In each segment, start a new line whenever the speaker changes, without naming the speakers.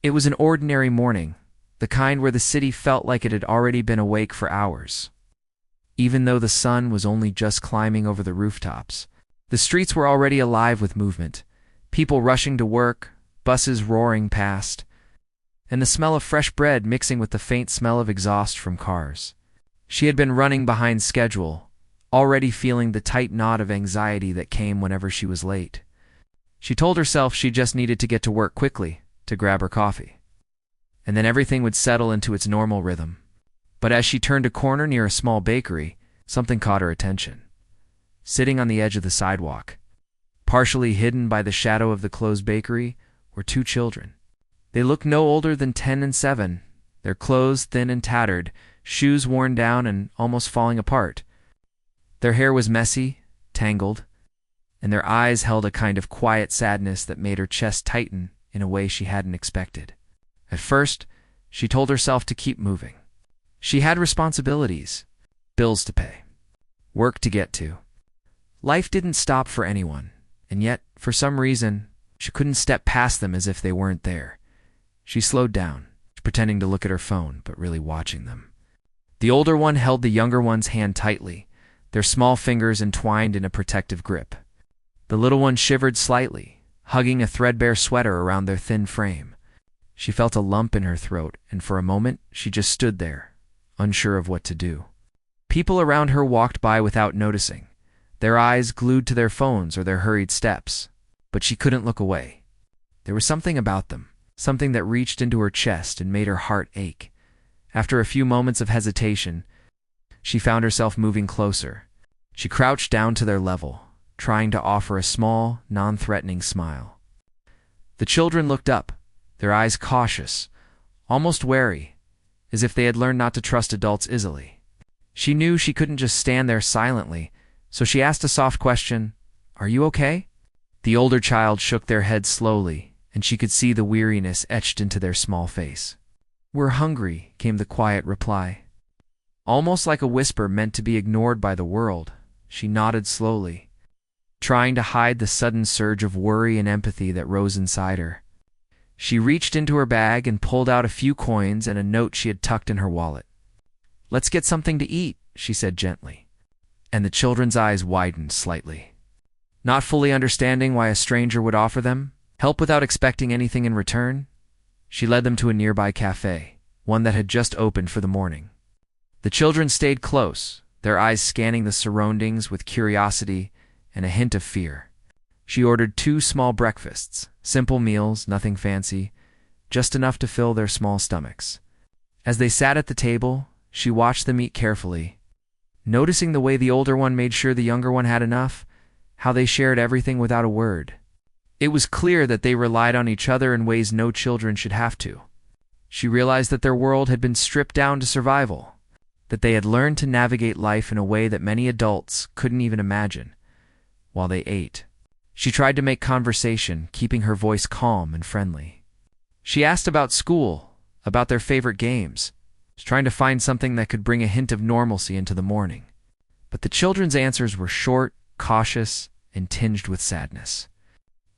It was an ordinary morning, the kind where the city felt like it had already been awake for hours. Even though the sun was only just climbing over the rooftops, the streets were already alive with movement, people rushing to work, buses roaring past, and the smell of fresh bread mixing with the faint smell of exhaust from cars. She had been running behind schedule, already feeling the tight knot of anxiety that came whenever she was late. She told herself she just needed to get to work quickly, to grab her coffee, and then everything would settle into its normal rhythm. But as she turned a corner near a small bakery, something caught her attention. Sitting on the edge of the sidewalk, partially hidden by the shadow of the closed bakery, were two children. They looked no older than 10 and 7, their clothes thin and tattered, shoes worn down and almost falling apart. Their hair was messy, tangled, and their eyes held a kind of quiet sadness that made her chest tighten in a way she hadn't expected. At first, she told herself to keep moving. She had responsibilities, bills to pay, work to get to. Life didn't stop for anyone, and yet, for some reason, she couldn't step past them as if they weren't there. She slowed down, pretending to look at her phone, but really watching them. The older one held the younger one's hand tightly, their small fingers entwined in a protective grip. The little one shivered slightly, hugging a threadbare sweater around their thin frame. She felt a lump in her throat, and for a moment she just stood there, unsure of what to do. People around her walked by without noticing, their eyes glued to their phones or their hurried steps, but she couldn't look away. There was something about them, something that reached into her chest and made her heart ache. After a few moments of hesitation, she found herself moving closer. She crouched down to their level, trying to offer a small, non-threatening smile. The children looked up, their eyes cautious, almost wary, as if they had learned not to trust adults easily. She knew she couldn't just stand there silently, so she asked a soft question, "Are you okay?" The older child shook their head slowly, and she could see the weariness etched into their small face. "We're hungry," came the quiet reply. Almost like a whisper meant to be ignored by the world, she nodded slowly, trying to hide the sudden surge of worry and empathy that rose inside her. She reached into her bag and pulled out a few coins and a note she had tucked in her wallet. "Let's get something to eat," she said gently, and the children's eyes widened slightly. Not fully understanding why a stranger would offer them help without expecting anything in return, she led them to a nearby cafe, one that had just opened for the morning. The children stayed close, their eyes scanning the surroundings with curiosity and a hint of fear. She ordered 2 small breakfasts, simple meals, nothing fancy, just enough to fill their small stomachs. As they sat at the table, she watched them eat carefully, noticing the way the older one made sure the younger one had enough, how they shared everything without a word. It was clear that they relied on each other in ways no children should have to. She realized that their world had been stripped down to survival, that they had learned to navigate life in a way that many adults couldn't even imagine. While they ate, she tried to make conversation, keeping her voice calm and friendly. She asked about school, about their favorite games, trying to find something that could bring a hint of normalcy into the morning. But the children's answers were short, cautious, and tinged with sadness.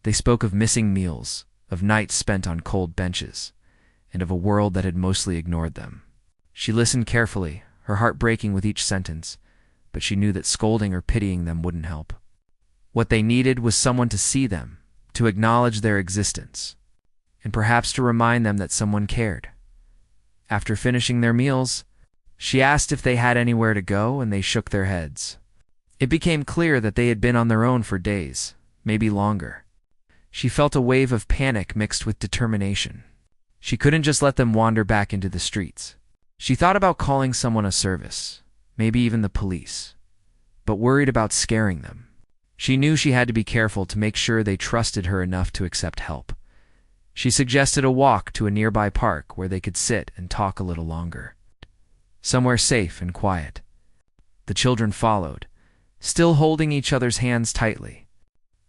They spoke of missing meals, of nights spent on cold benches, and of a world that had mostly ignored them. She listened carefully, her heart breaking with each sentence, but she knew that scolding or pitying them wouldn't help. What they needed was someone to see them, to acknowledge their existence, and perhaps to remind them that someone cared. After finishing their meals, she asked if they had anywhere to go, and they shook their heads. It became clear that they had been on their own for days, maybe longer. She felt a wave of panic mixed with determination. She couldn't just let them wander back into the streets. She thought about calling someone a service, maybe even the police, but worried about scaring them. She knew she had to be careful to make sure they trusted her enough to accept help. She suggested a walk to a nearby park where they could sit and talk a little longer. Somewhere safe and quiet. The children followed, still holding each other's hands tightly.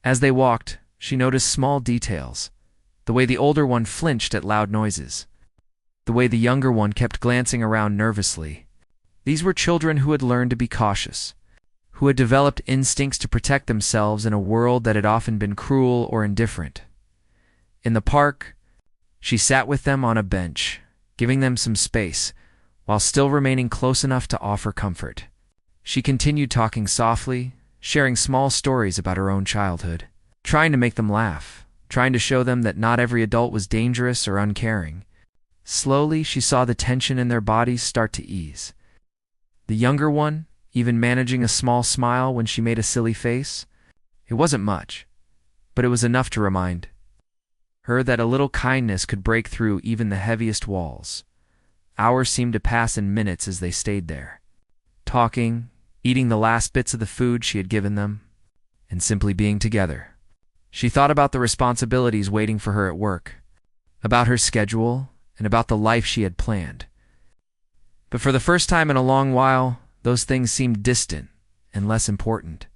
As they walked, she noticed small details, the way the older one flinched at loud noises, the way the younger one kept glancing around nervously. These were children who had learned to be cautious, who had developed instincts to protect themselves in a world that had often been cruel or indifferent. In the park, She sat with them on a bench, giving them some space, while still remaining close enough to offer comfort. She continued talking softly, sharing small stories about her own childhood, trying to make them laugh, trying to show them that not every adult was dangerous or uncaring. Slowly, she saw the tension in their bodies start to ease. The younger one, even managing a small smile when she made a silly face. It wasn't much, but it was enough to remind her that a little kindness could break through even the heaviest walls. Hours seemed to pass in minutes as they stayed there, talking, eating the last bits of the food she had given them, and simply being together. She thought about the responsibilities waiting for her at work, about her schedule, and about the life she had planned. But for the first time in a long while, those things seemed distant and less important.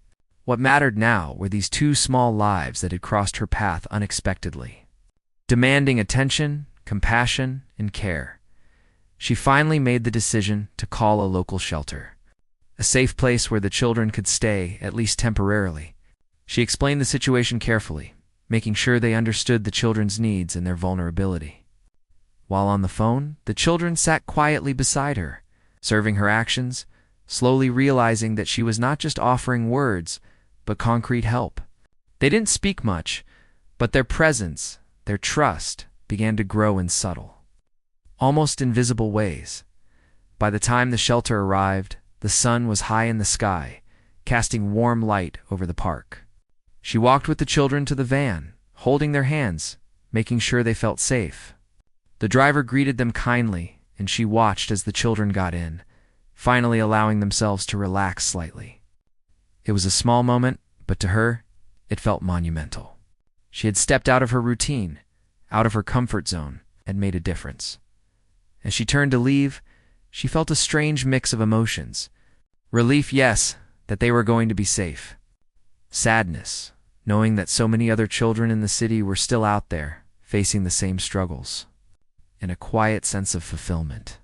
What mattered now were these two small lives that had crossed her path unexpectedly, demanding attention, compassion, and care. She finally made the decision to call a local shelter, a safe place where the children could stay, at least temporarily. She explained the situation carefully, making sure they understood the children's needs and their vulnerability. While on the phone, the children sat quietly beside her, serving her actions, slowly realizing that she was not just offering words, but concrete help. They didn't speak much, but their presence, their trust, began to grow in subtle, almost invisible ways. By the time the shelter arrived, the sun was high in the sky, casting warm light over the park. She walked with the children to the van, holding their hands, making sure they felt safe. The driver greeted them kindly, and she watched as the children got in, finally allowing themselves to relax slightly. It was a small moment, but to her, it felt monumental. She had stepped out of her routine, out of her comfort zone, and made a difference. As she turned to leave, she felt a strange mix of emotions. Relief, yes, that they were going to be safe. Sadness, knowing that so many other children in the city were still out there, facing the same struggles. And a quiet sense of fulfillment.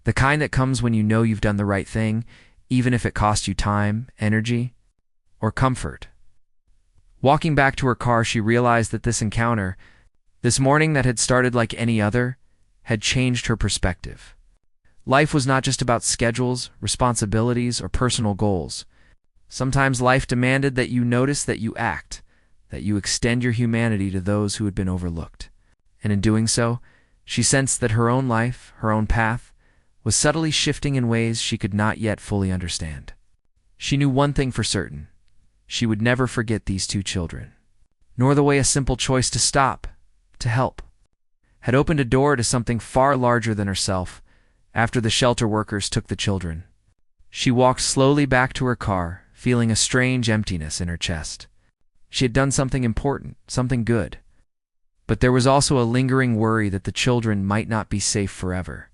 The kind that comes when you know you've done the right thing, even if it cost you time, energy, or comfort. Walking back to her car, she realized that this encounter, this morning that had started like any other, had changed her perspective. Life was not just about schedules, responsibilities, or personal goals. Sometimes life demanded that you notice, that you act, that you extend your humanity to those who had been overlooked. And in doing so, she sensed that her own life, her own path, was subtly shifting in ways she could not yet fully understand. She knew one thing for certain. She would never forget these two children, nor the way a simple choice to stop, to help, had opened a door to something far larger than herself. After the shelter workers took the children, she walked slowly back to her car, feeling a strange emptiness in her chest. She had done something important, something good. But there was also a lingering worry that the children might not be safe forever.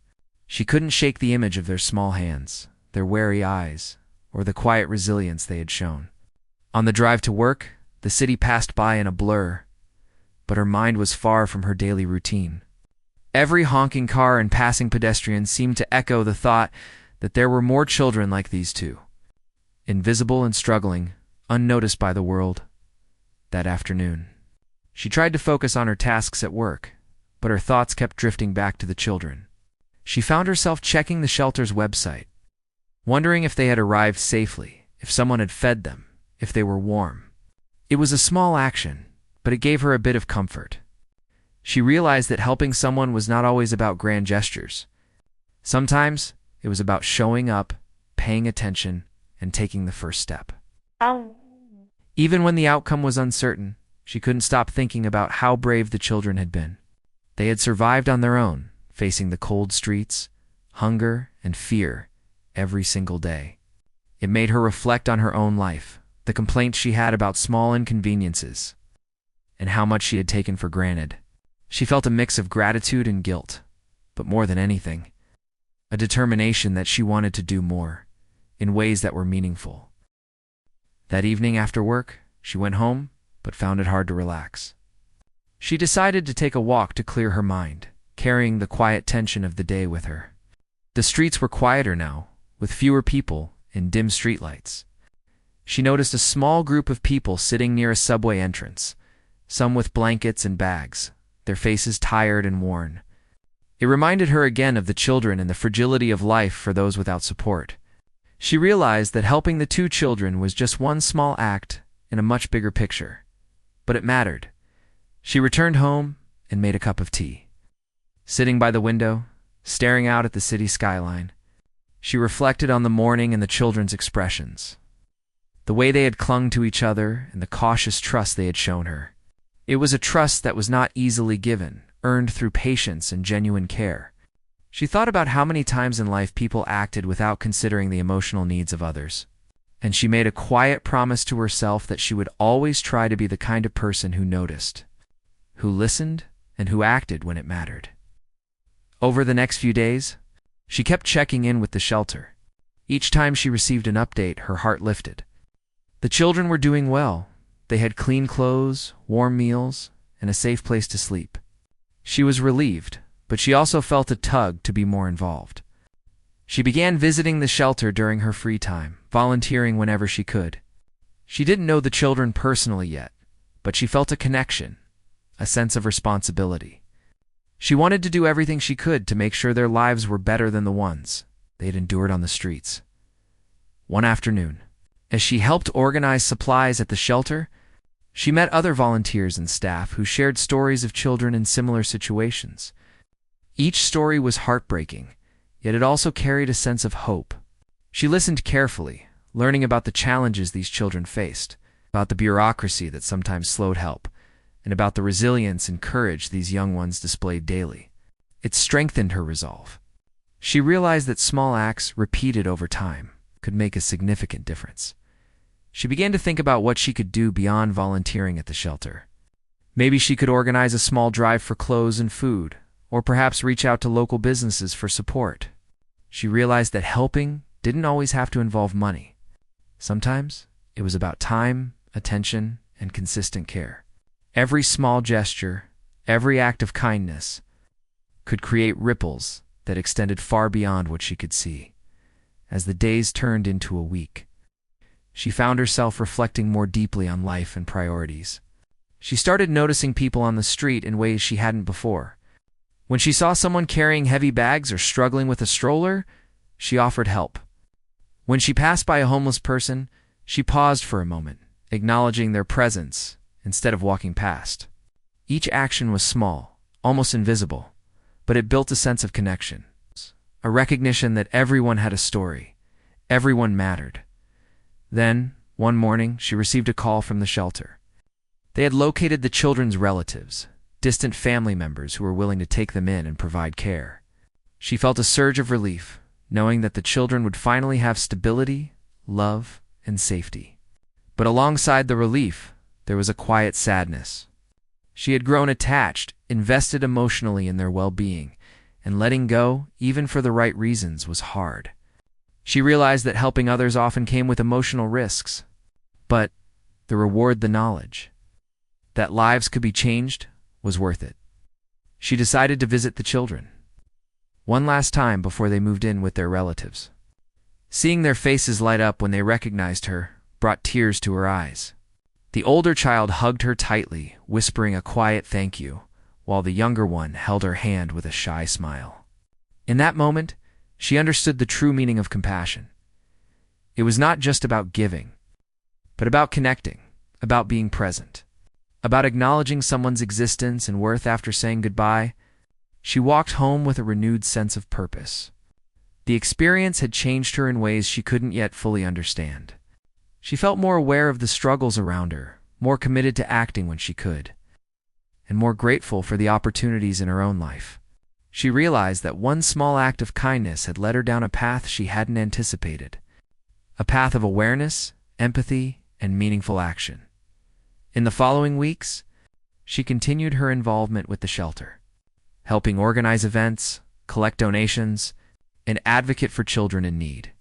She couldn't shake the image of their small hands, their wary eyes, or the quiet resilience they had shown. On the drive to work, the city passed by in a blur, but her mind was far from her daily routine. Every honking car and passing pedestrian seemed to echo the thought that there were more children like these two, invisible and struggling, unnoticed by the world. That afternoon, she tried to focus on her tasks at work, but her thoughts kept drifting back to the children. She found herself checking the shelter's website, wondering if they had arrived safely, if someone had fed them, if they were warm. It was a small action, but it gave her a bit of comfort. She realized that helping someone was not always about grand gestures. Sometimes it was about showing up, paying attention, and taking the first step. Even when the outcome was uncertain, she couldn't stop thinking about how brave the children had been. They had survived on their own, facing the cold streets, hunger, and fear every single day. It made her reflect on her own life, the complaints she had about small inconveniences, and how much she had taken for granted. She felt a mix of gratitude and guilt, but more than anything, a determination that she wanted to do more, in ways that were meaningful. That evening after work, she went home, but found it hard to relax. She decided to take a walk to clear her mind, carrying the quiet tension of the day with her. The streets were quieter now, with fewer people and dim streetlights. She noticed a small group of people sitting near a subway entrance, some with blankets and bags, their faces tired and worn. It reminded her again of the children and the fragility of life for those without support. She realized that helping the two children was just one small act in a much bigger picture. But it mattered. She returned home and made a cup of tea. Sitting by the window, staring out at the city skyline, she reflected on the morning and the children's expressions. The way they had clung to each other and the cautious trust they had shown her. It was a trust that was not easily given, earned through patience and genuine care. She thought about how many times in life people acted without considering the emotional needs of others. And she made a quiet promise to herself that she would always try to be the kind of person who noticed, who listened, and who acted when it mattered. Over the next few days, she kept checking in with the shelter. Each time she received an update, her heart lifted. The children were doing well. They had clean clothes, warm meals, and a safe place to sleep. She was relieved, but she also felt a tug to be more involved. She began visiting the shelter during her free time, volunteering whenever she could. She didn't know the children personally yet, but she felt a connection, a sense of responsibility. She wanted to do everything she could to make sure their lives were better than the ones they had endured on the streets. One afternoon, as she helped organize supplies at the shelter, she met other volunteers and staff who shared stories of children in similar situations. Each story was heartbreaking, yet it also carried a sense of hope. She listened carefully, learning about the challenges these children faced, about the bureaucracy that sometimes slowed help, and about the resilience and courage these young ones displayed daily. It strengthened her resolve. She realized that small acts, repeated over time, could make a significant difference. She began to think about what she could do beyond volunteering at the shelter. Maybe she could organize a small drive for clothes and food, or perhaps reach out to local businesses for support. She realized that helping didn't always have to involve money. Sometimes it was about time, attention, and consistent care. Every small gesture, every act of kindness, could create ripples that extended far beyond what she could see. As the days turned into a week, she found herself reflecting more deeply on life and priorities. She started noticing people on the street in ways she hadn't before. When she saw someone carrying heavy bags or struggling with a stroller, she offered help. When she passed by a homeless person, she paused for a moment, acknowledging their presence instead of walking past. Each action was small, almost invisible, but it built a sense of connection, a recognition that everyone had a story, everyone mattered. Then, one morning, she received a call from the shelter. They had located the children's relatives, distant family members who were willing to take them in and provide care. She felt a surge of relief, knowing that the children would finally have stability, love, and safety. But alongside the relief, there was a quiet sadness. She had grown attached, invested emotionally in their well-being, and letting go, even for the right reasons, was hard. She realized that helping others often came with emotional risks, but the reward, the knowledge that lives could be changed, was worth it. She decided to visit the children one last time before they moved in with their relatives. Seeing their faces light up when they recognized her brought tears to her eyes. The older child hugged her tightly, whispering a quiet thank you, while the younger one held her hand with a shy smile. In that moment, she understood the true meaning of compassion. It was not just about giving, but about connecting, about being present, about acknowledging someone's existence and worth after saying goodbye. She walked home with a renewed sense of purpose. The experience had changed her in ways she couldn't yet fully understand. She felt more aware of the struggles around her, more committed to acting when she could, and more grateful for the opportunities in her own life. She realized that one small act of kindness had led her down a path she hadn't anticipated, a path of awareness, empathy, and meaningful action. In the following weeks, she continued her involvement with the shelter, helping organize events, collect donations, and advocate for children in need.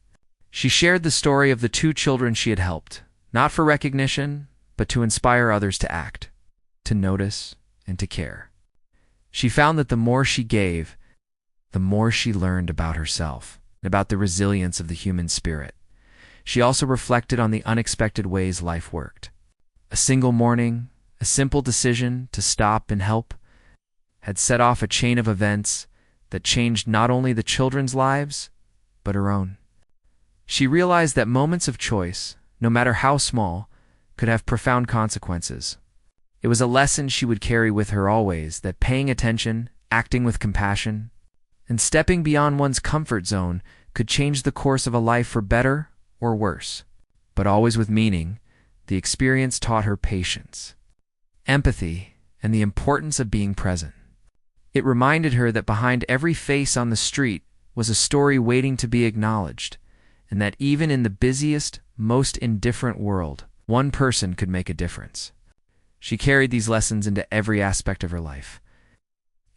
She shared the story of the two children she had helped, not for recognition, but to inspire others to act, to notice, and to care. She found that the more she gave, the more she learned about herself, about the resilience of the human spirit. She also reflected on the unexpected ways life worked. A single morning, a simple decision to stop and help, had set off a chain of events that changed not only the children's lives, but her own. She realized that moments of choice, no matter how small, could have profound consequences. It was a lesson she would carry with her always, that paying attention, acting with compassion, and stepping beyond one's comfort zone could change the course of a life for better or worse. But always with meaning, the experience taught her patience, empathy, and the importance of being present. It reminded her that behind every face on the street was a story waiting to be acknowledged, and that even in the busiest, most indifferent world, one person could make a difference. She carried these lessons into every aspect of her life.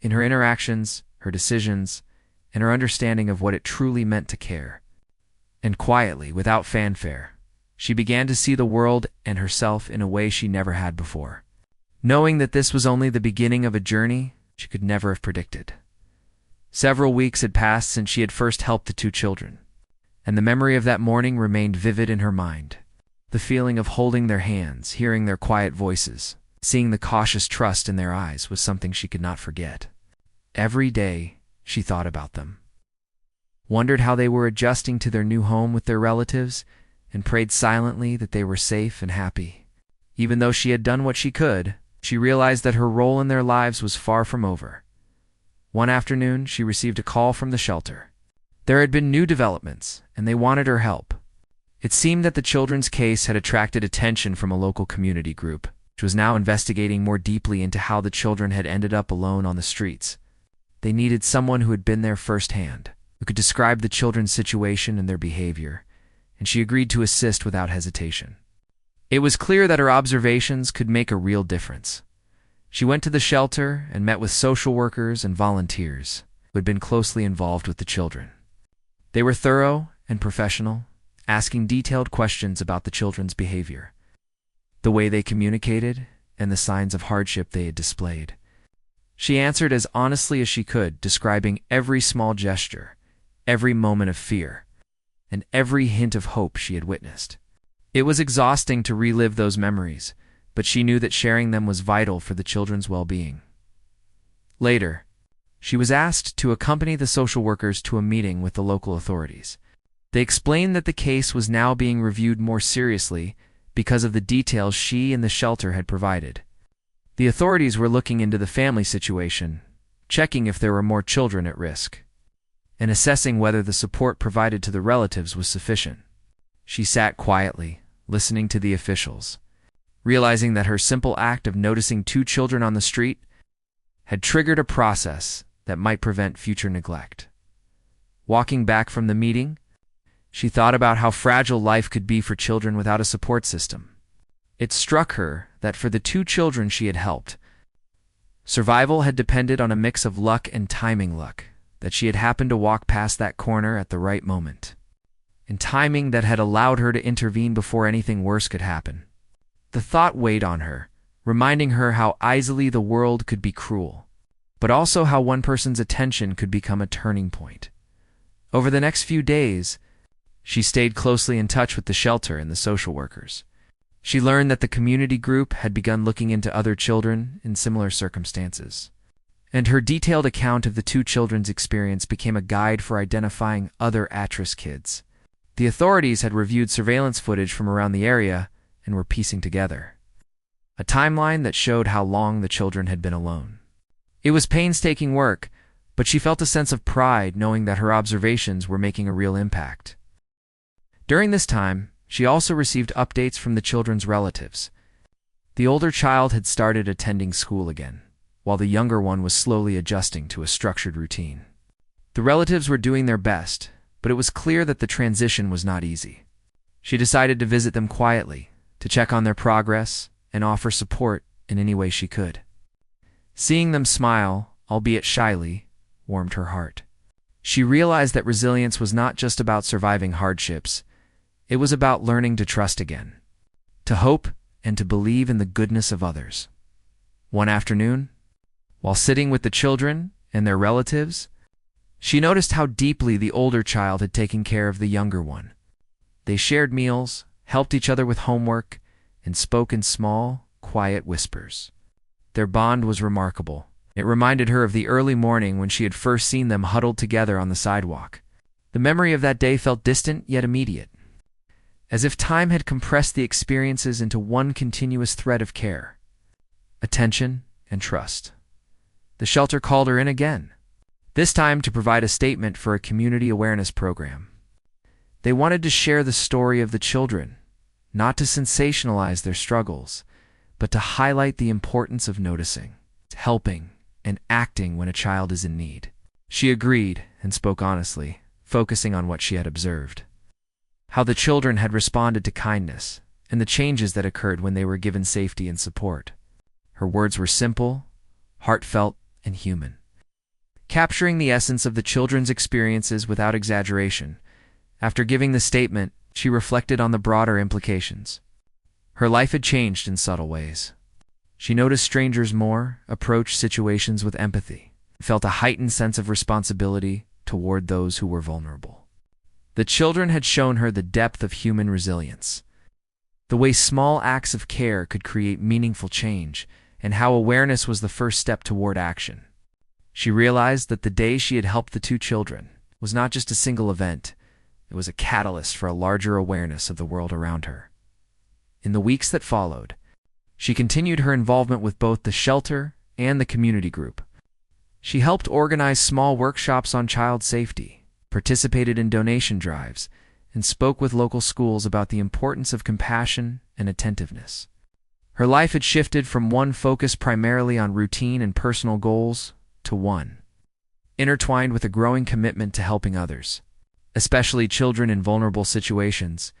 In her interactions, her decisions, and her understanding of what it truly meant to care. And quietly, without fanfare, she began to see the world and herself in a way she never had before. Knowing that this was only the beginning of a journey she could never have predicted. Several weeks had passed since she had first helped the two children, and the memory of that morning remained vivid in her mind. The feeling of holding their hands, hearing their quiet voices, seeing the cautious trust in their eyes was something she could not forget. Every day, she thought about them, wondered how they were adjusting to their new home with their relatives, and prayed silently that they were safe and happy. Even though she had done what she could, she realized that her role in their lives was far from over. One afternoon, she received a call from the shelter. There had been new developments, and they wanted her help. It seemed that the children's case had attracted attention from a local community group, which was now investigating more deeply into how the children had ended up alone on the streets. They needed someone who had been there firsthand, who could describe the children's situation and their behavior, and she agreed to assist without hesitation. It was clear that her observations could make a real difference. She went to the shelter and met with social workers and volunteers who had been closely involved with the children. They were thorough and professional, asking detailed questions about the children's behavior, the way they communicated, and the signs of hardship they had displayed. She answered as honestly as she could, describing every small gesture, every moment of fear, and every hint of hope she had witnessed. It was exhausting to relive those memories, but she knew that sharing them was vital for the children's well-being. Later, she was asked to accompany the social workers to a meeting with the local authorities. They explained that the case was now being reviewed more seriously because of the details she and the shelter had provided. The authorities were looking into the family situation, checking if there were more children at risk, and assessing whether the support provided to the relatives was sufficient. She sat quietly, listening to the officials, realizing that her simple act of noticing two children on the street had triggered a process that might prevent future neglect. Walking back from the meeting, she thought about how fragile life could be for children without a support system. It struck her that for the two children she had helped, survival had depended on a mix of luck and timing luck, that she had happened to walk past that corner at the right moment, and timing that had allowed her to intervene before anything worse could happen. The thought weighed on her, reminding her how easily the world could be cruel, but also how one person's attention could become a turning point. Over the next few days, she stayed closely in touch with the shelter and the social workers. She learned that the community group had begun looking into other children in similar circumstances, and her detailed account of the two children's experience became a guide for identifying other at-risk kids. The authorities had reviewed surveillance footage from around the area and were piecing together a timeline that showed how long the children had been alone. It was painstaking work, but she felt a sense of pride knowing that her observations were making a real impact. During this time, she also received updates from the children's relatives. The older child had started attending school again, while the younger one was slowly adjusting to a structured routine. The relatives were doing their best, but it was clear that the transition was not easy. She decided to visit them quietly, to check on their progress and offer support in any way she could. Seeing them smile, albeit shyly, warmed her heart. She realized that resilience was not just about surviving hardships. It was about learning to trust again, to hope, and to believe in the goodness of others. One afternoon, while sitting with the children and their relatives, she noticed how deeply the older child had taken care of the younger one. They shared meals, helped each other with homework, and spoke in small, quiet whispers. Their bond was remarkable, It reminded her of the early morning when she had first seen them huddled together on the sidewalk. The memory of that day felt distant yet immediate, as if time had compressed the experiences into one continuous thread of care, attention, and trust. The shelter called her in again, this time to provide a statement for a community awareness program. They wanted to share the story of the children, not to sensationalize their struggles, but to highlight the importance of noticing, helping, and acting when a child is in need. She agreed and spoke honestly, focusing on what she had observed. How the children had responded to kindness, and the changes that occurred when they were given safety and support. Her words were simple, heartfelt, and human, capturing the essence of the children's experiences without exaggeration. After giving the statement, she reflected on the broader implications. Her life had changed in subtle ways. She noticed strangers more, approached situations with empathy, felt a heightened sense of responsibility toward those who were vulnerable. The children had shown her the depth of human resilience, the way small acts of care could create meaningful change, and how awareness was the first step toward action. She realized that the day she had helped the two children was not just a single event, it was a catalyst for a larger awareness of the world around her. In the weeks that followed, she continued her involvement with both the shelter and the community group. She helped organize small workshops on child safety, participated in donation drives, and spoke with local schools about the importance of compassion and attentiveness. Her life had shifted from one focused primarily on routine and personal goals to one intertwined with a growing commitment to helping others, especially children in vulnerable situations.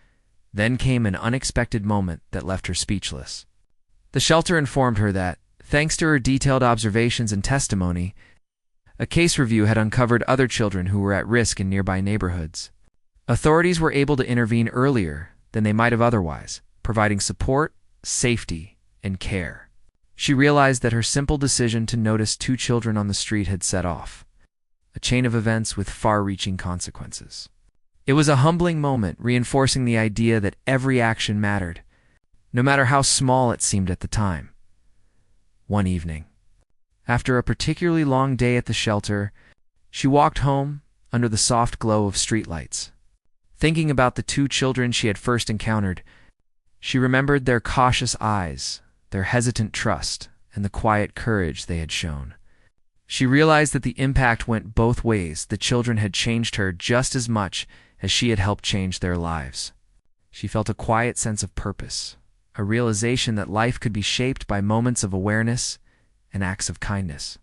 Then came an unexpected moment that left her speechless. The shelter informed her that, thanks to her detailed observations and testimony, a case review had uncovered other children who were at risk in nearby neighborhoods. Authorities were able to intervene earlier than they might have otherwise, providing support, safety, and care. She realized that her simple decision to notice two children on the street had set off a chain of events with far-reaching consequences. It was a humbling moment, reinforcing the idea that every action mattered, no matter how small it seemed at the time. One evening, after a particularly long day at the shelter, she walked home under the soft glow of streetlights. Thinking about the two children she had first encountered, she remembered their cautious eyes, their hesitant trust, and the quiet courage they had shown. She realized that the impact went both ways. The children had changed her just as much as she had helped change their lives. She felt a quiet sense of purpose, a realization that life could be shaped by moments of awareness and acts of kindness,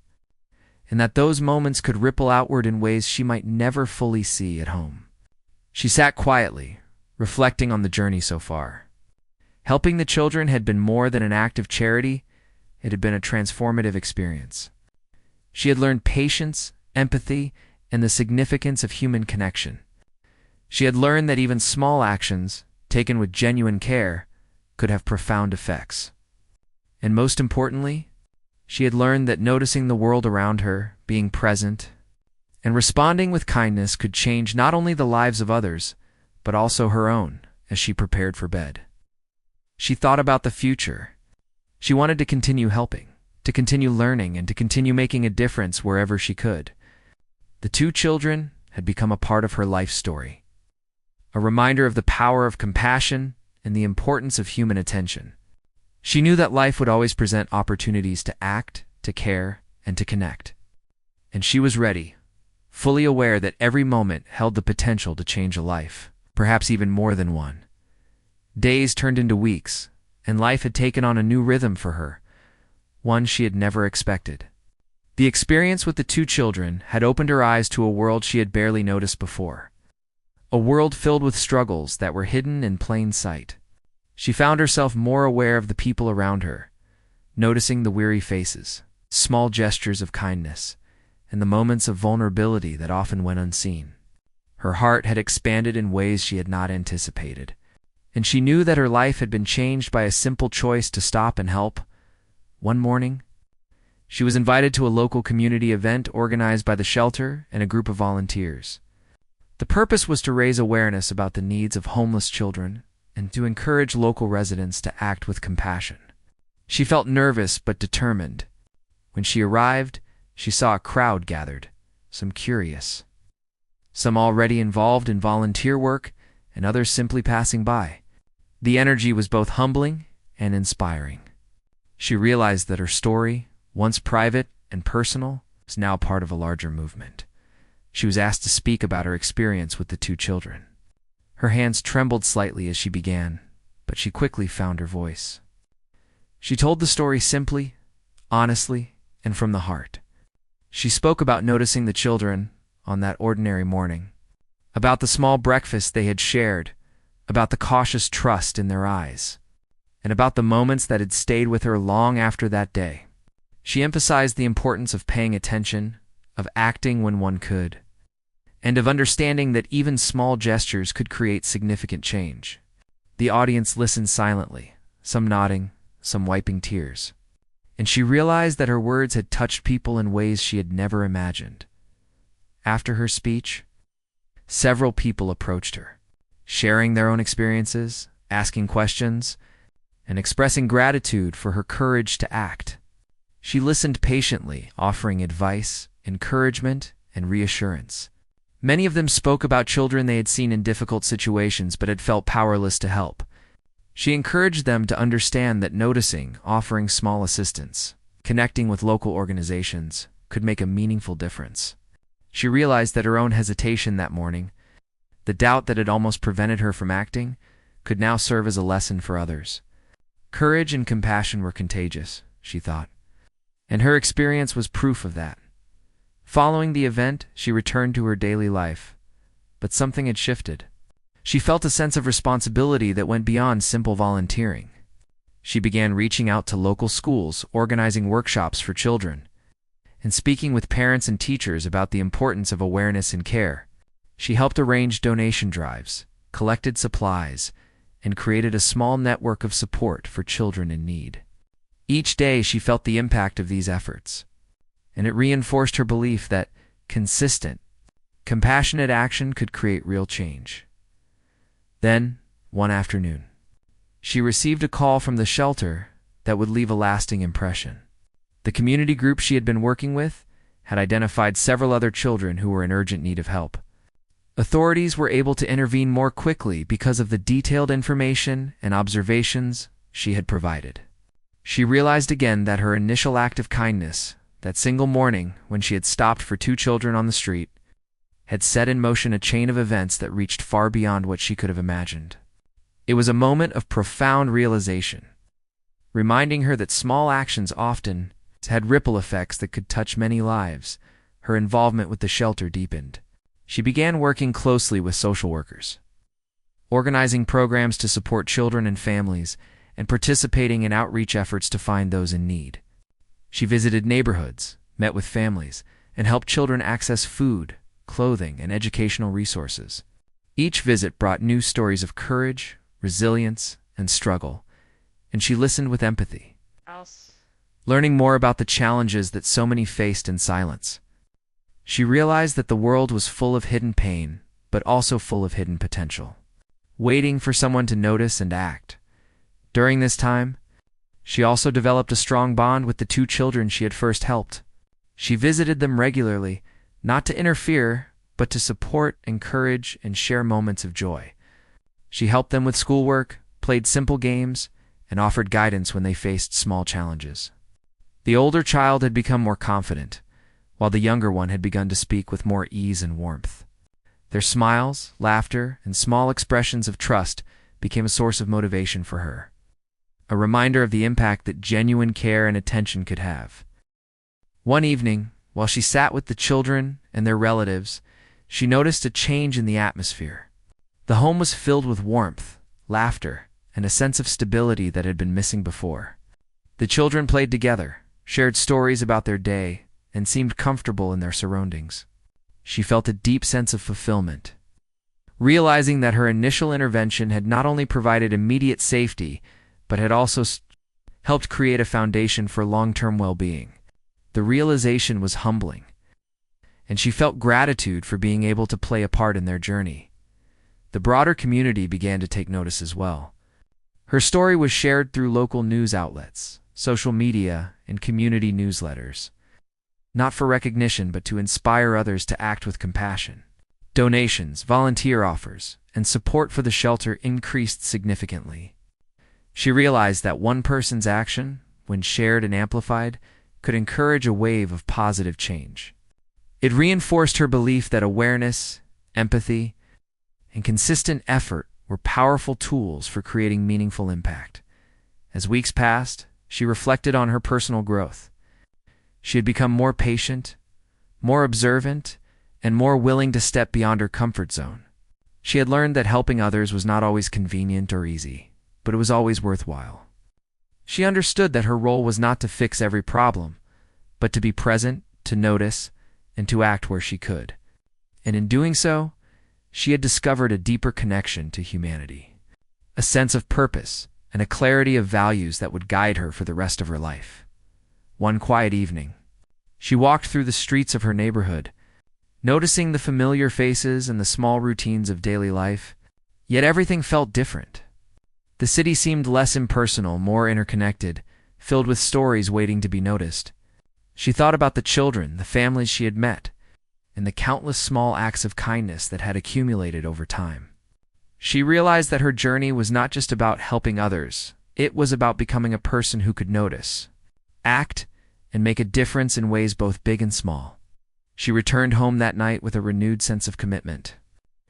and that those moments could ripple outward in ways she might never fully see at home. She sat quietly, reflecting on the journey so far. Helping the children had been more than an act of charity, it had been a transformative experience. She had learned patience, empathy, and the significance of human connection. She had learned that even small actions, taken with genuine care, could have profound effects. And most importantly, she had learned that noticing the world around her, being present, and responding with kindness could change not only the lives of others, but also her own as she prepared for bed. She thought about the future. She wanted to continue helping, to continue learning, and to continue making a difference wherever she could. The two children had become a part of her life story, a reminder of the power of compassion and the importance of human attention. She knew that life would always present opportunities to act, to care, and to connect. And she was ready, fully aware that every moment held the potential to change a life, perhaps even more than one. Days turned into weeks, and life had taken on a new rhythm for her, one she had never expected. The experience with the two children had opened her eyes to a world she had barely noticed before, a world filled with struggles that were hidden in plain sight. She found herself more aware of the people around her, noticing the weary faces, small gestures of kindness, and the moments of vulnerability that often went unseen. Her heart had expanded in ways she had not anticipated, and she knew that her life had been changed by a simple choice to stop and help. One morning, she was invited to a local community event organized by the shelter and a group of volunteers. The purpose was to raise awareness about the needs of homeless children and to encourage local residents to act with compassion. She felt nervous but determined. When she arrived, she saw a crowd gathered, some curious, some already involved in volunteer work, and others simply passing by. The energy was both humbling and inspiring. She realized that her story, once private and personal, was now part of a larger movement. She was asked to speak about her experience with the two children. Her hands trembled slightly as she began, but she quickly found her voice. She told the story simply, honestly, and from the heart. She spoke about noticing the children on that ordinary morning, about the small breakfast they had shared, about the cautious trust in their eyes, and about the moments that had stayed with her long after that day. She emphasized the importance of paying attention, of acting when one could, and of understanding that even small gestures could create significant change. The audience listened silently, some nodding, some wiping tears, and she realized that her words had touched people in ways she had never imagined. After her speech, several people approached her, sharing their own experiences, asking questions, and expressing gratitude for her courage to act. She listened patiently, offering advice, encouragement, and reassurance. Many of them spoke about children they had seen in difficult situations but had felt powerless to help. She encouraged them to understand that noticing, offering small assistance, connecting with local organizations could make a meaningful difference. She realized that her own hesitation that morning, the doubt that had almost prevented her from acting, could now serve as a lesson for others. Courage and compassion were contagious, she thought, and her experience was proof of that. Following the event, she returned to her daily life, but something had shifted. She felt a sense of responsibility that went beyond simple volunteering. She began reaching out to local schools, organizing workshops for children, and speaking with parents and teachers about the importance of awareness and care. She helped arrange donation drives, collected supplies, and created a small network of support for children in need. Each day she felt the impact of these efforts, and it reinforced her belief that consistent, compassionate action could create real change. Then, one afternoon, she received a call from the shelter that would leave a lasting impression. The community group she had been working with had identified several other children who were in urgent need of help. Authorities were able to intervene more quickly because of the detailed information and observations she had provided. She realized again that her initial act of kindness, that single morning when she had stopped for two children on the street, had set in motion a chain of events that reached far beyond what she could have imagined. It was a moment of profound realization, reminding her that small actions often had ripple effects that could touch many lives. Her involvement with the shelter deepened. She began working closely with social workers, organizing programs to support children and families, and participating in outreach efforts to find those in need. She visited neighborhoods, met with families, and helped children access food, clothing, and educational resources. Each visit brought new stories of courage, resilience, and struggle, and she listened with empathy, learning more about the challenges that so many faced in silence. She realized that the world was full of hidden pain, but also full of hidden potential, waiting for someone to notice and act. During this time, she also developed a strong bond with the two children she had first helped. She visited them regularly, not to interfere, but to support, encourage, and share moments of joy. She helped them with schoolwork, played simple games, and offered guidance when they faced small challenges. The older child had become more confident, while the younger one had begun to speak with more ease and warmth. Their smiles, laughter, and small expressions of trust became a source of motivation for her, a reminder of the impact that genuine care and attention could have. One evening, while she sat with the children and their relatives, she noticed a change in the atmosphere. The home was filled with warmth, laughter, and a sense of stability that had been missing before. The children played together, shared stories about their day, and seemed comfortable in their surroundings. She felt a deep sense of fulfillment, realizing that her initial intervention had not only provided immediate safety, but had also helped create a foundation for long-term well-being. The realization was humbling, and she felt gratitude for being able to play a part in their journey. The broader community began to take notice as well. Her story was shared through local news outlets, social media, and community newsletters. Not for recognition, but to inspire others to act with compassion. Donations, volunteer offers, and support for the shelter increased significantly. She realized that one person's action, when shared and amplified, could encourage a wave of positive change. It reinforced her belief that awareness, empathy, and consistent effort were powerful tools for creating meaningful impact. As weeks passed, she reflected on her personal growth. She had become more patient, more observant, and more willing to step beyond her comfort zone. She had learned that helping others was not always convenient or easy, but it was always worthwhile. She understood that her role was not to fix every problem, but to be present, to notice, and to act where she could. And in doing so, she had discovered a deeper connection to humanity, a sense of purpose, and a clarity of values that would guide her for the rest of her life. One quiet evening, she walked through the streets of her neighborhood, noticing the familiar faces and the small routines of daily life, yet everything felt different. The city seemed less impersonal, more interconnected, filled with stories waiting to be noticed. She thought about the children, the families she had met, and the countless small acts of kindness that had accumulated over time. She realized that her journey was not just about helping others, it was about becoming a person who could notice, act, and make a difference in ways both big and small. She returned home that night with a renewed sense of commitment.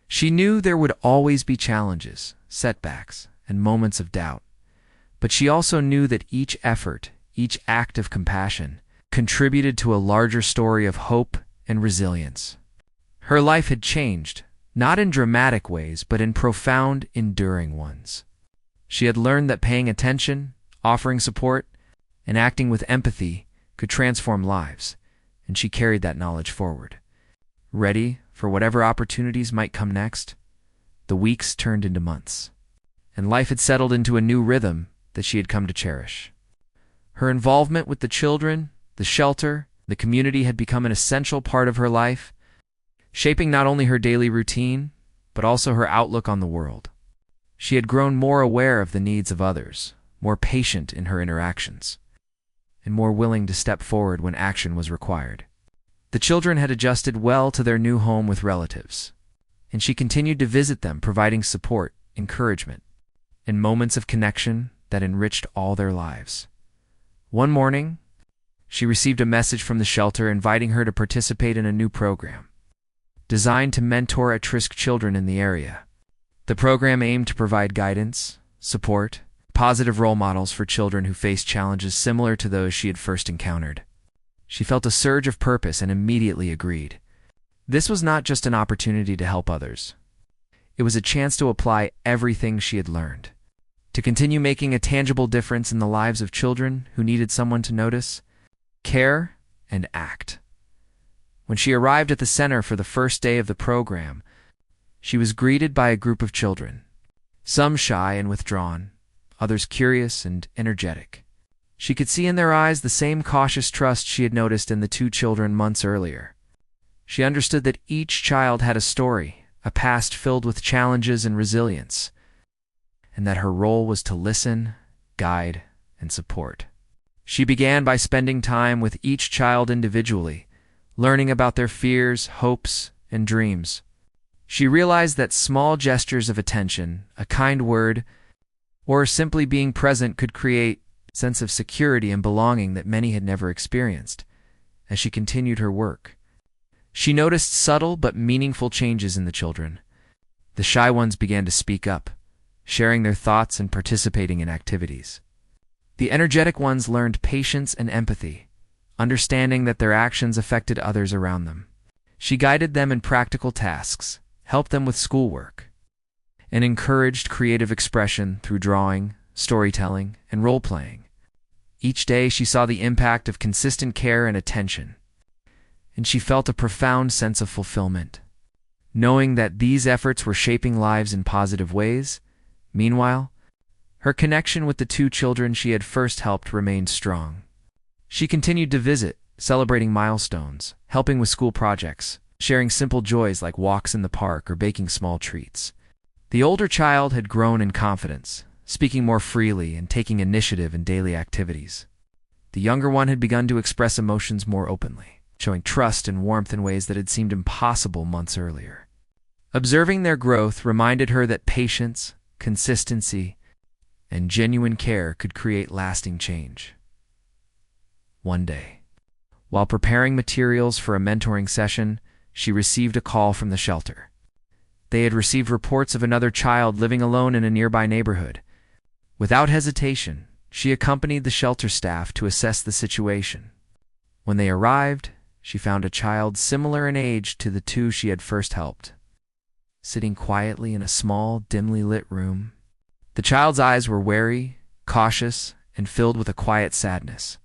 She knew there would always be challenges, setbacks, and moments of doubt, but she also knew that each effort, each act of compassion, contributed to a larger story of hope and resilience. Her life had changed, not in dramatic ways, but in profound, enduring ones. She had learned that paying attention, offering support, and acting with empathy could transform lives, and she carried that knowledge forward. Ready for whatever opportunities might come next, the weeks turned into months, and life had settled into a new rhythm that she had come to cherish. Her involvement with the children, the shelter, the community had become an essential part of her life, shaping not only her daily routine, but also her outlook on the world. She had grown more aware of the needs of others, more patient in her interactions, and more willing to step forward when action was required. The children had adjusted well to their new home with relatives, and she continued to visit them, providing support, encouragement, and moments of connection that enriched all their lives. One morning, she received a message from the shelter inviting her to participate in a new program, designed to mentor at-risk children in the area. The program aimed to provide guidance, support, positive role models for children who faced challenges similar to those she had first encountered. She felt a surge of purpose and immediately agreed. This was not just an opportunity to help others. It was a chance to apply everything she had learned, to continue making a tangible difference in the lives of children who needed someone to notice, care, and act. When she arrived at the center for the first day of the program, she was greeted by a group of children, some shy and withdrawn, others curious and energetic. She could see in their eyes the same cautious trust she had noticed in the two children months earlier. She understood that each child had a story, a past filled with challenges and resilience, and that her role was to listen, guide, and support. She began by spending time with each child individually, learning about their fears, hopes, and dreams. She realized that small gestures of attention, a kind word, or simply being present could create a sense of security and belonging that many had never experienced. As she continued her work, she noticed subtle but meaningful changes in the children. The shy ones began to speak up, sharing their thoughts and participating in activities. The energetic ones learned patience and empathy, understanding that their actions affected others around them. She guided them in practical tasks, helped them with schoolwork, and encouraged creative expression through drawing, storytelling, and role-playing. Each day she saw the impact of consistent care and attention, and she felt a profound sense of fulfillment, knowing that these efforts were shaping lives in positive ways. Meanwhile, her connection with the two children she had first helped remained strong. She continued to visit, celebrating milestones, helping with school projects, sharing simple joys like walks in the park or baking small treats. The older child had grown in confidence, speaking more freely and taking initiative in daily activities. The younger one had begun to express emotions more openly, showing trust and warmth in ways that had seemed impossible months earlier. Observing their growth reminded her that patience, consistency, and genuine care could create lasting change. One day, while preparing materials for a mentoring session, she received a call from the shelter. They had received reports of another child living alone in a nearby neighborhood. Without hesitation, she accompanied the shelter staff to assess the situation. When they arrived, she found a child similar in age to the two she had first helped, sitting quietly in a small, dimly lit room. The child's eyes were wary, cautious, and filled with a quiet sadness.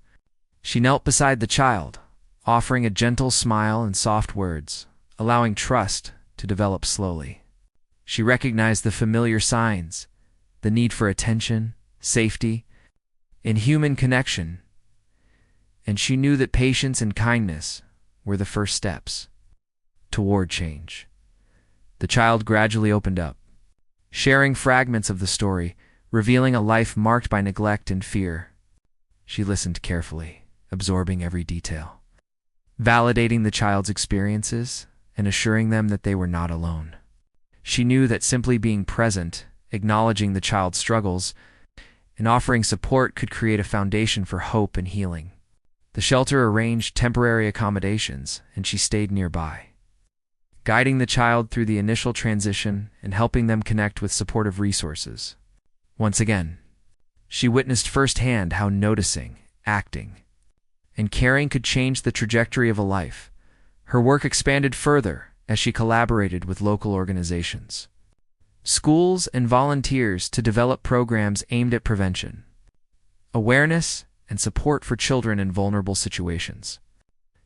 She knelt beside the child, offering a gentle smile and soft words, allowing trust to develop slowly. She recognized the familiar signs, the need for attention, safety, and human connection, and she knew that patience and kindness were the first steps toward change. The child gradually opened up, sharing fragments of the story, revealing a life marked by neglect and fear. She listened carefully, absorbing every detail, validating the child's experiences and assuring them that they were not alone. She knew that simply being present, acknowledging the child's struggles, and offering support could create a foundation for hope and healing. The shelter arranged temporary accommodations, and she stayed nearby, guiding the child through the initial transition and helping them connect with supportive resources. Once again, she witnessed firsthand how noticing, acting, and caring could change the trajectory of a life. Her work expanded further as she collaborated with local organizations, schools, and volunteers to develop programs aimed at prevention, awareness, and support for children in vulnerable situations.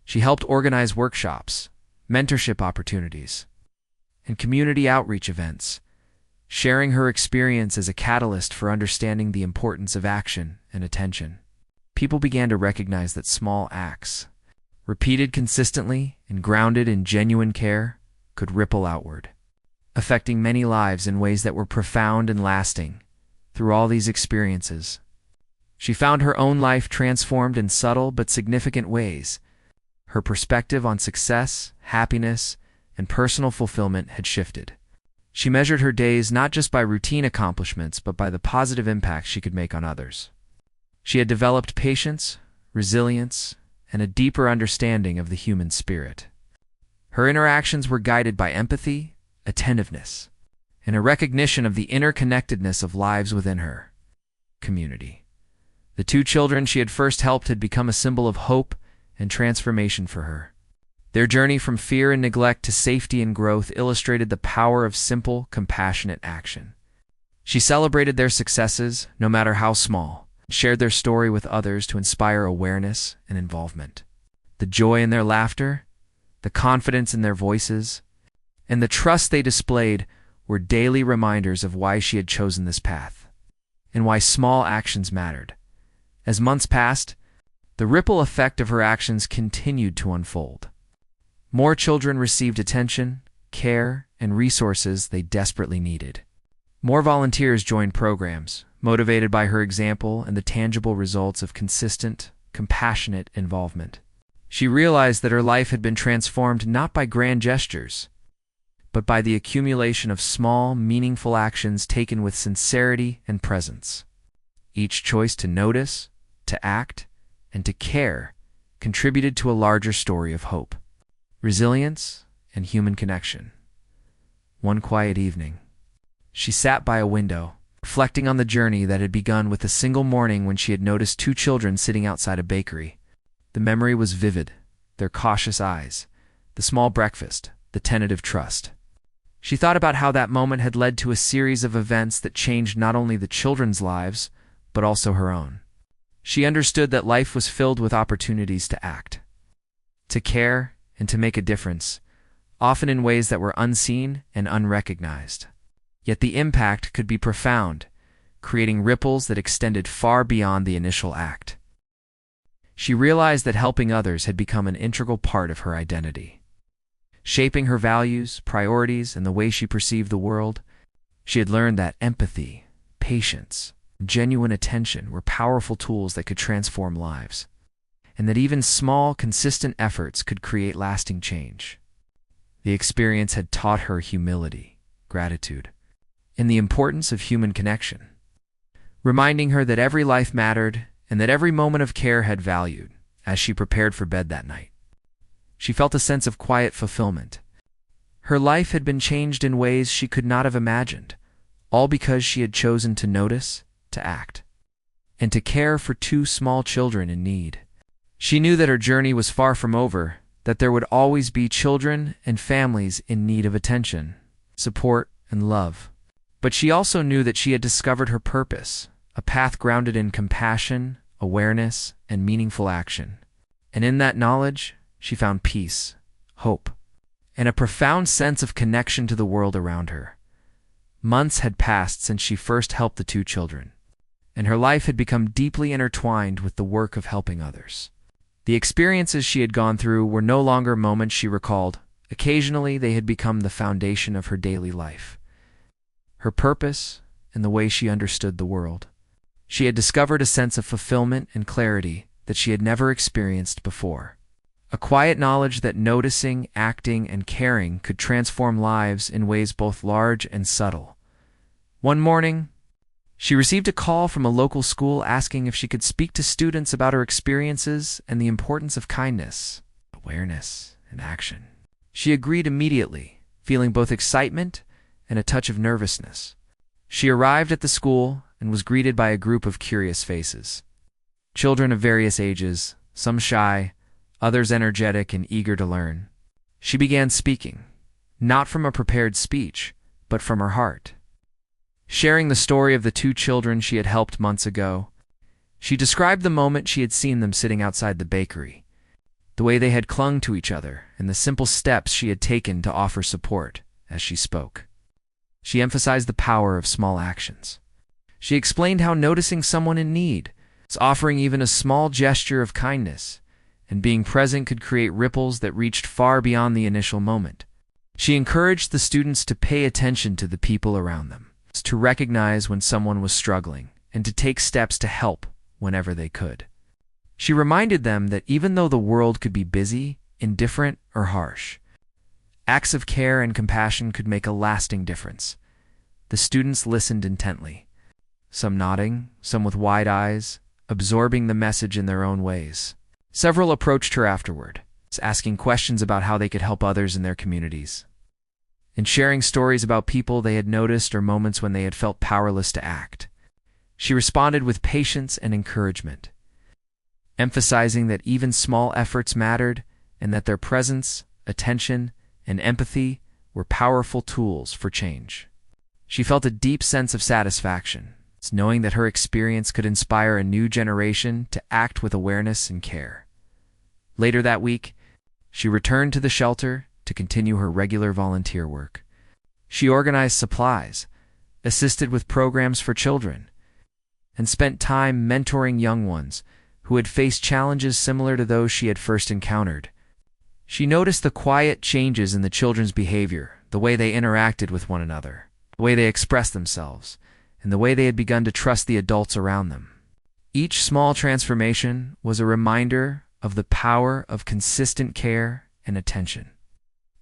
She helped organize workshops, mentorship opportunities, and community outreach events, sharing her experience as a catalyst for understanding the importance of action and attention. People began to recognize that small acts, repeated consistently and grounded in genuine care, could ripple outward, affecting many lives in ways that were profound and lasting. Through all these experiences, she found her own life transformed in subtle but significant ways. Her perspective on success, happiness, and personal fulfillment had shifted. She measured her days not just by routine accomplishments, but by the positive impact she could make on others. She had developed patience, resilience, and a deeper understanding of the human spirit. Her interactions were guided by empathy, attentiveness, and a recognition of the interconnectedness of lives within her community. The two children she had first helped had become a symbol of hope and transformation for her. Their journey from fear and neglect to safety and growth illustrated the power of simple, compassionate action. She celebrated their successes, no matter how small, and shared their story with others to inspire awareness and involvement. The joy in their laughter, the confidence in their voices, and the trust they displayed were daily reminders of why she had chosen this path, and why small actions mattered. As months passed, the ripple effect of her actions continued to unfold. More children received attention, care, and resources they desperately needed. More volunteers joined programs, motivated by her example and the tangible results of consistent, compassionate involvement. She realized that her life had been transformed not by grand gestures, but by the accumulation of small, meaningful actions taken with sincerity and presence. Each choice to notice, to act, and to care contributed to a larger story of hope, resilience, and human connection. One quiet evening, she sat by a window, reflecting on the journey that had begun with a single morning when she had noticed two children sitting outside a bakery. The memory was vivid, their cautious eyes, the small breakfast, the tentative trust. She thought about how that moment had led to a series of events that changed not only the children's lives, but also her own. She understood that life was filled with opportunities to act, to care, and to make a difference, often in ways that were unseen and unrecognized. Yet the impact could be profound, creating ripples that extended far beyond the initial act. She realized that helping others had become an integral part of her identity, shaping her values, priorities, and the way she perceived the world. She had learned that empathy, patience, genuine attention were powerful tools that could transform lives, and that even small, consistent efforts could create lasting change. The experience had taught her humility, gratitude, and the importance of human connection, reminding her that every life mattered and that every moment of care had value. As she prepared for bed that night, she felt a sense of quiet fulfillment. Her life had been changed in ways she could not have imagined, all because she had chosen to notice, to act, and to care for two small children in need. She knew that her journey was far from over, that there would always be children and families in need of attention, support, and love. But she also knew that she had discovered her purpose, a path grounded in compassion, awareness, and meaningful action. And in that knowledge, she found peace, hope, and a profound sense of connection to the world around her. Months had passed since she first helped the two children, and her life had become deeply intertwined with the work of helping others. The experiences she had gone through were no longer moments she recalled. Occasionally, they had become the foundation of her daily life, her purpose, and the way she understood the world. She had discovered a sense of fulfillment and clarity that she had never experienced before. A quiet knowledge that noticing, acting, and caring could transform lives in ways both large and subtle. One morning, she received a call from a local school asking if she could speak to students about her experiences and the importance of kindness, awareness, and action. She agreed immediately, feeling both excitement and a touch of nervousness. She arrived at the school and was greeted by a group of curious faces. Children of various ages, some shy, others energetic and eager to learn. She began speaking, not from a prepared speech, but from her heart. Sharing the story of the two children she had helped months ago, she described the moment she had seen them sitting outside the bakery, the way they had clung to each other, and the simple steps she had taken to offer support as she spoke. She emphasized the power of small actions. She explained how noticing someone in need, offering even a small gesture of kindness, and being present could create ripples that reached far beyond the initial moment. She encouraged the students to pay attention to the people around them, to recognize when someone was struggling, and to take steps to help whenever they could. She reminded them that even though the world could be busy, indifferent, or harsh, acts of care and compassion could make a lasting difference. The students listened intently, some nodding, some with wide eyes, absorbing the message in their own ways. Several approached her afterward, asking questions about how they could help others in their communities, and sharing stories about people they had noticed or moments when they had felt powerless to act. She responded with patience and encouragement, emphasizing that even small efforts mattered and that their presence, attention, and empathy were powerful tools for change. She felt a deep sense of satisfaction, knowing that her experience could inspire a new generation to act with awareness and care. Later that week, she returned to the shelter to continue her regular volunteer work. She organized supplies, assisted with programs for children, and spent time mentoring young ones who had faced challenges similar to those she had first encountered. She noticed the quiet changes in the children's behavior, the way they interacted with one another, the way they expressed themselves, and the way they had begun to trust the adults around them. Each small transformation was a reminder of the power of consistent care and attention.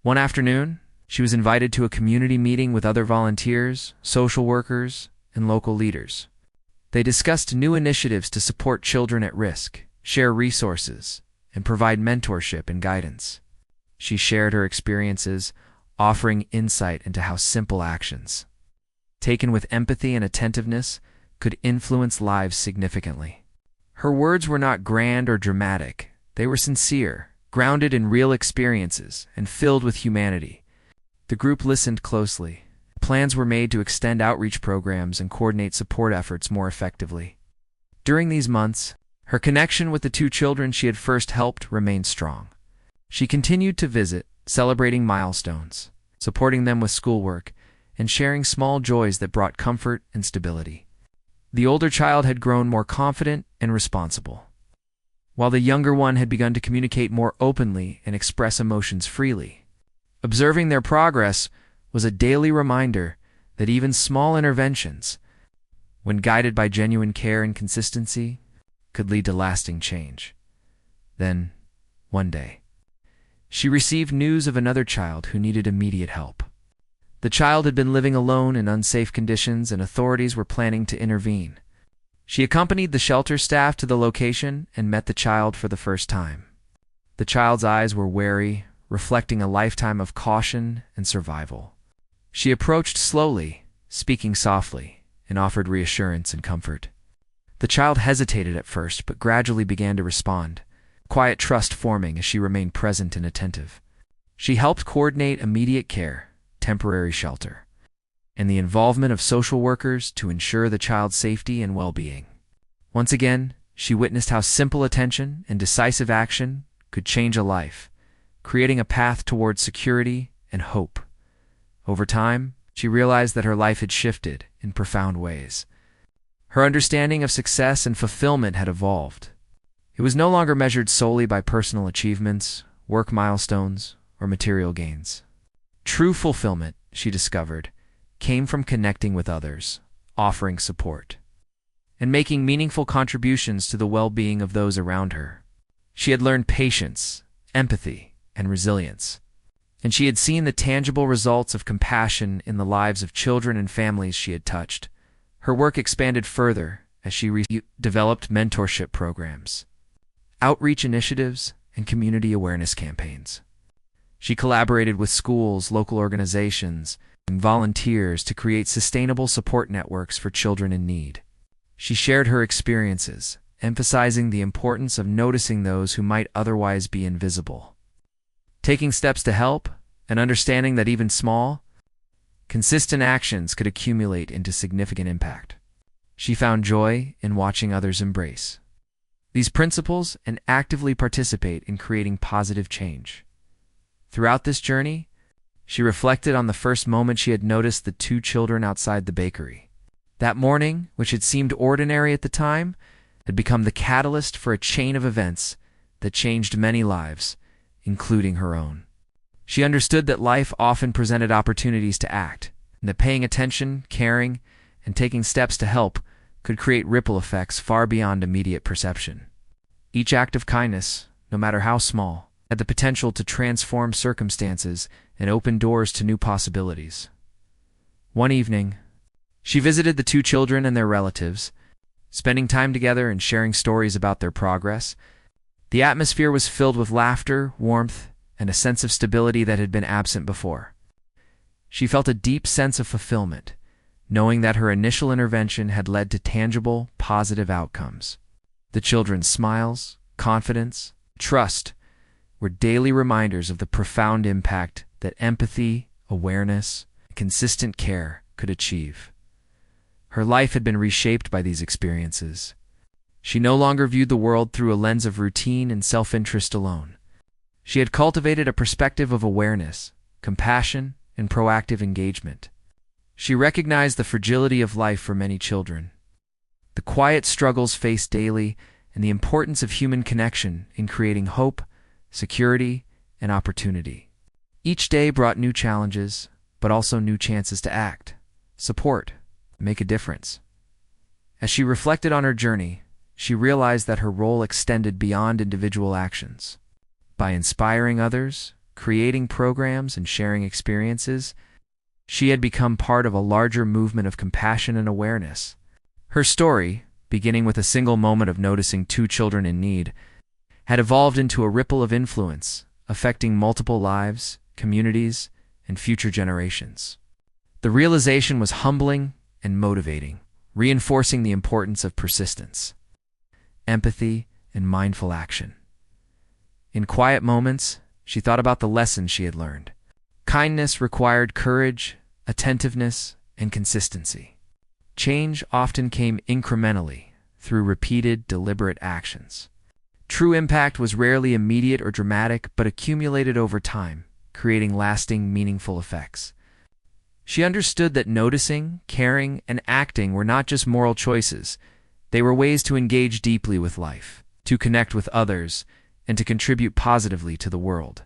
One afternoon, she was invited to a community meeting with other volunteers, social workers, and local leaders. They discussed new initiatives to support children at risk, share resources, and provide mentorship and guidance. She shared her experiences, offering insight into how simple actions, taken with empathy and attentiveness, could influence lives significantly. Her words were not grand or dramatic. They were sincere, grounded in real experiences, and filled with humanity. The group listened closely. Plans were made to extend outreach programs and coordinate support efforts more effectively. During these months, her connection with the two children she had first helped remained strong. She continued to visit, celebrating milestones, supporting them with schoolwork, and sharing small joys that brought comfort and stability. The older child had grown more confident and responsible, while the younger one had begun to communicate more openly and express emotions freely. Observing their progress was a daily reminder that even small interventions, when guided by genuine care and consistency, could lead to lasting change. Then, one day, she received news of another child who needed immediate help. The child had been living alone in unsafe conditions, and authorities were planning to intervene. She accompanied the shelter staff to the location and met the child for the first time. The child's eyes were wary, reflecting a lifetime of caution and survival. She approached slowly, speaking softly, and offered reassurance and comfort. The child hesitated at first, but gradually began to respond, quiet trust forming as she remained present and attentive. She helped coordinate immediate care, temporary shelter, and the involvement of social workers to ensure the child's safety and well-being. Once again, she witnessed how simple attention and decisive action could change a life, creating a path towards security and hope. Over time, she realized that her life had shifted in profound ways. Her understanding of success and fulfillment had evolved. It was no longer measured solely by personal achievements, work milestones, or material gains. True fulfillment, she discovered, came from connecting with others, offering support, and making meaningful contributions to the well-being of those around her. She had learned patience, empathy, and resilience, and she had seen the tangible results of compassion in the lives of children and families she had touched. Her work expanded further as she developed mentorship programs, outreach initiatives, and community awareness campaigns. She collaborated with schools, local organizations, and volunteers to create sustainable support networks for children in need. She shared her experiences, emphasizing the importance of noticing those who might otherwise be invisible, taking steps to help, and understanding that even small, consistent actions could accumulate into significant impact. She found joy in watching others embrace these principles and actively participate in creating positive change. Throughout this journey, she reflected on the first moment she had noticed the two children outside the bakery. That morning, which had seemed ordinary at the time, had become the catalyst for a chain of events that changed many lives, including her own. She understood that life often presented opportunities to act, and that paying attention, caring, and taking steps to help could create ripple effects far beyond immediate perception. Each act of kindness, no matter how small, had the potential to transform circumstances and open doors to new possibilities. One evening, she visited the two children and their relatives, spending time together and sharing stories about their progress. The atmosphere was filled with laughter, warmth, and a sense of stability that had been absent before. She felt a deep sense of fulfillment, knowing that her initial intervention had led to tangible, positive outcomes. The children's smiles, confidence, trust were daily reminders of the profound impact that empathy, awareness, and consistent care could achieve. Her life had been reshaped by these experiences. She no longer viewed the world through a lens of routine and self-interest alone. She had cultivated a perspective of awareness, compassion, and proactive engagement. She recognized the fragility of life for many children, the quiet struggles faced daily, and the importance of human connection in creating hope, security, and opportunity. Each day brought new challenges, but also new chances to act, support, and make a difference. As she reflected on her journey, she realized that her role extended beyond individual actions. By inspiring others, creating programs, and sharing experiences, she had become part of a larger movement of compassion and awareness. Her story, beginning with a single moment of noticing two children in need, had evolved into a ripple of influence, affecting multiple lives, communities, and future generations. The realization was humbling and motivating, reinforcing the importance of persistence, empathy, and mindful action. In quiet moments, she thought about the lessons she had learned. Kindness required courage, attentiveness, and consistency. Change often came incrementally, through repeated, deliberate actions. True impact was rarely immediate or dramatic, but accumulated over time, creating lasting, meaningful effects. She understood that noticing, caring, and acting were not just moral choices. They were ways to engage deeply with life, to connect with others, and to contribute positively to the world.